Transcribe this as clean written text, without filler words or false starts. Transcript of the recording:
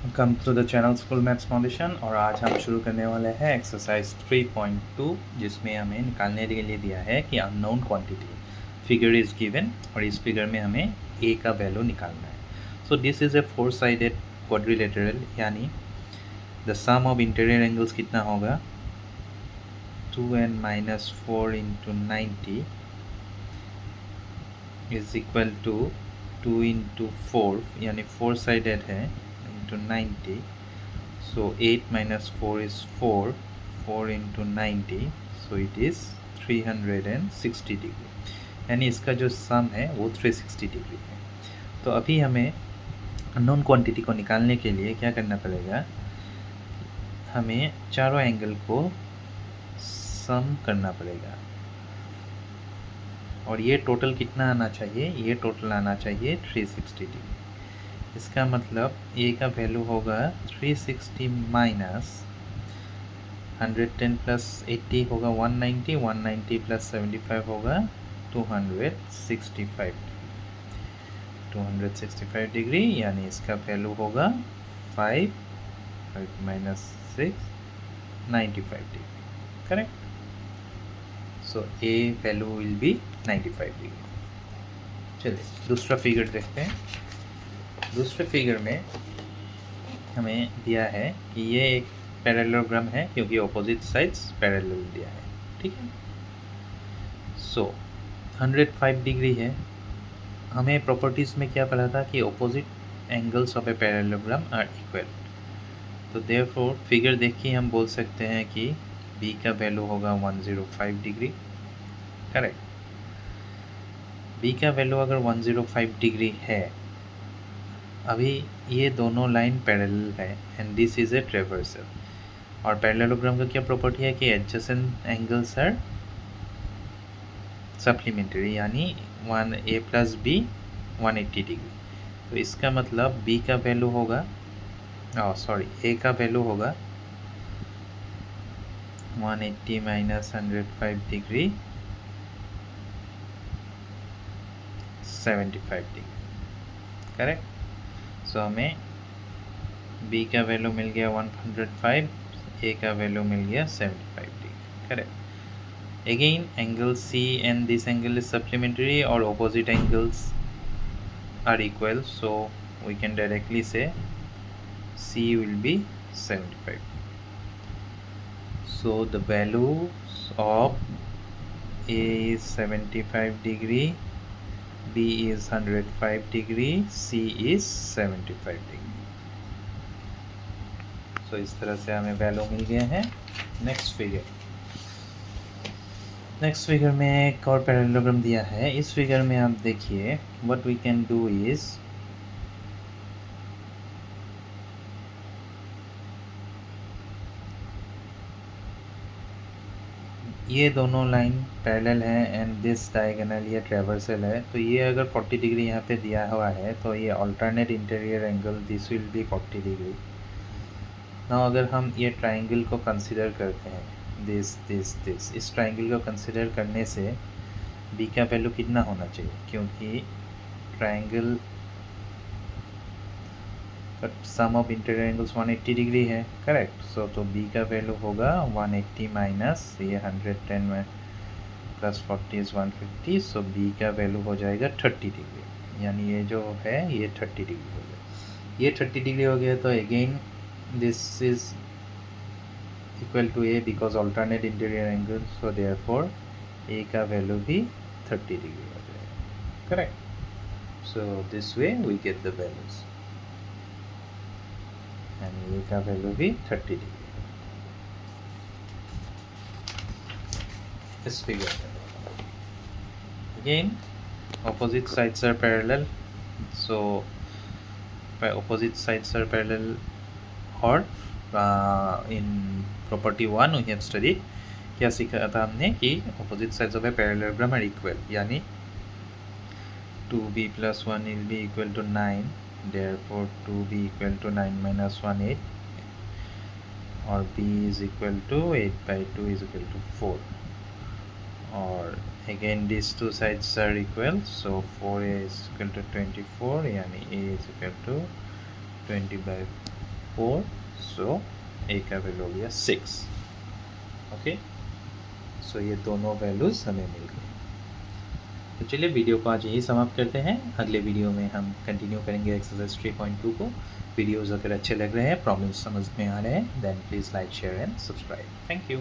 Welcome to the channel school maths foundation. और आज हम शुरू करने वाले हैं एक्सरसाइज 3.2, जिसमें हमें निकालने के लिए दिया है कि unknown quantity figure is given और इस फिगर में हमें ए का वैल्यू निकालना है। So this is a 4 sided quadrilateral, यानी the sum of interior angles कितना होगा 2n - 4 × 90 इज इक्वल टू 2 × 4, यानी 4 साइडेड है, into 90. So 8 - 4 is 4. 4 × 90, so it is 360 degree, यानी इसका जो सम है वो 360 डिग्री है। तो अभी हमें अननोन क्वांटिटी को निकालने के लिए क्या करना पड़ेगा, हमें चारों एंगल को सम करना पड़ेगा। और ये टोटल कितना आना चाहिए, ये टोटल आना चाहिए 360 डिग्री। इसका मतलब ए का वैल्यू होगा 360 माइनस 110 प्लस 80 होगा 190, 190 प्लस 75 होगा 265 डिग्री, यानी इसका वैल्यू होगा 5 minus 6 95 degree, correct. So A value will be 95 degree. चलिए दूसरा फिगर देखते हैं। दूसरे फिगर में हमें दिया है कि ये एक पैरेललोग्राम है, क्योंकि ऑपोजिट साइड्स पैरेलल दिया है, ठीक है। सो 105 डिग्री है। हमें प्रॉपर्टीज़ में क्या पढ़ा था कि opposite angles of a parallelogram are equal. तो देयरफॉर फिगर देख के हम बोल सकते हैं कि बी का वैल्यू होगा 105 डिग्री, करेक्ट। बी का वैल्यू अगर 105 डिग्री है, अभी ये दोनों लाइन पैरेलल है and this is A traversal. और पैरेललोग्राम का क्या प्रॉपर्टी है कि एडजेसेंट एंगल्स आर सप्लीमेंट्री, यानी 1a + b 180 डिग्री। तो इसका मतलब b का वैल्यू होगा, a का वैल्यू होगा 180 - 105 डिग्री 75 डिग्री, करेक्ट। सो हमें b का वैल्यू मिल गया 105, a का वैल्यू मिल गया 75 degree, correct. Again angle c and this angle is supplementary or opposite angles are equal, so we can directly say c will be 75. So the values of a is 75 degree, b is 105 degree, c is 75 degree. So इस तरह से हमें value मिल गए हैं। Next figure में एक और parallelogram दिया है। इस फिगर में आप देखिए, what we can do is, ये दोनों लाइन पैरेलल है एंड दिस डायगोनल ये ट्रेवर्सल है। तो ये अगर 40 डिग्री यहाँ पे दिया हुआ है, तो ये alternate interior angle this will be 40 degree. ना अगर हम ये ट्राइंगल को कंसिडर करते हैं, दिस इस ट्राइंगल को कंसिडर करने से बी का वैल्यू कितना होना चाहिए, क्योंकि triangle sum of interior angles 180 degree है, करेक्ट। सो तो बी का वैल्यू होगा 180 माइनस ये 110 में प्लस 40 इज़ 150। सो बी का वैल्यू हो जाएगा 30 डिग्री, यानी ये जो है ये 30 डिग्री हो गया। ये 30 डिग्री हो गया, तो again this is equal to a because alternate interior angle, so therefore a का वैल्यू भी 30 डिग्री हो जाएगा, correct. So this way we get the values, and a का वैल्यू भी 30 डिग्री। इस फिगर में again opposite sides are parallel, so opposite sides are parallel, or in property 1 we have studied, क्या सीखा था हमने कि opposite sides of a parallelogram are equal, यानी 2b + 1 will be equal to 9, therefore 2b equal to 9 - 1 8, or b is equal to 8/2 is equal to 4, और again these two sides are equal, so 4a is equal to 24, यानी a is equal to 20/4 4, सो ए का value हो गया 6। Okay, सो ये दोनों values हमें मिल गई। तो चलिए वीडियो को आज यही समाप्त करते हैं। अगले वीडियो में हम कंटिन्यू करेंगे एक्सरसाइज 3.2 को। वीडियोज़ अगर अच्छे लग रहे हैं, प्रॉब्लम्स समझ में आ रहे हैं, then please like, share and subscribe. Thank you.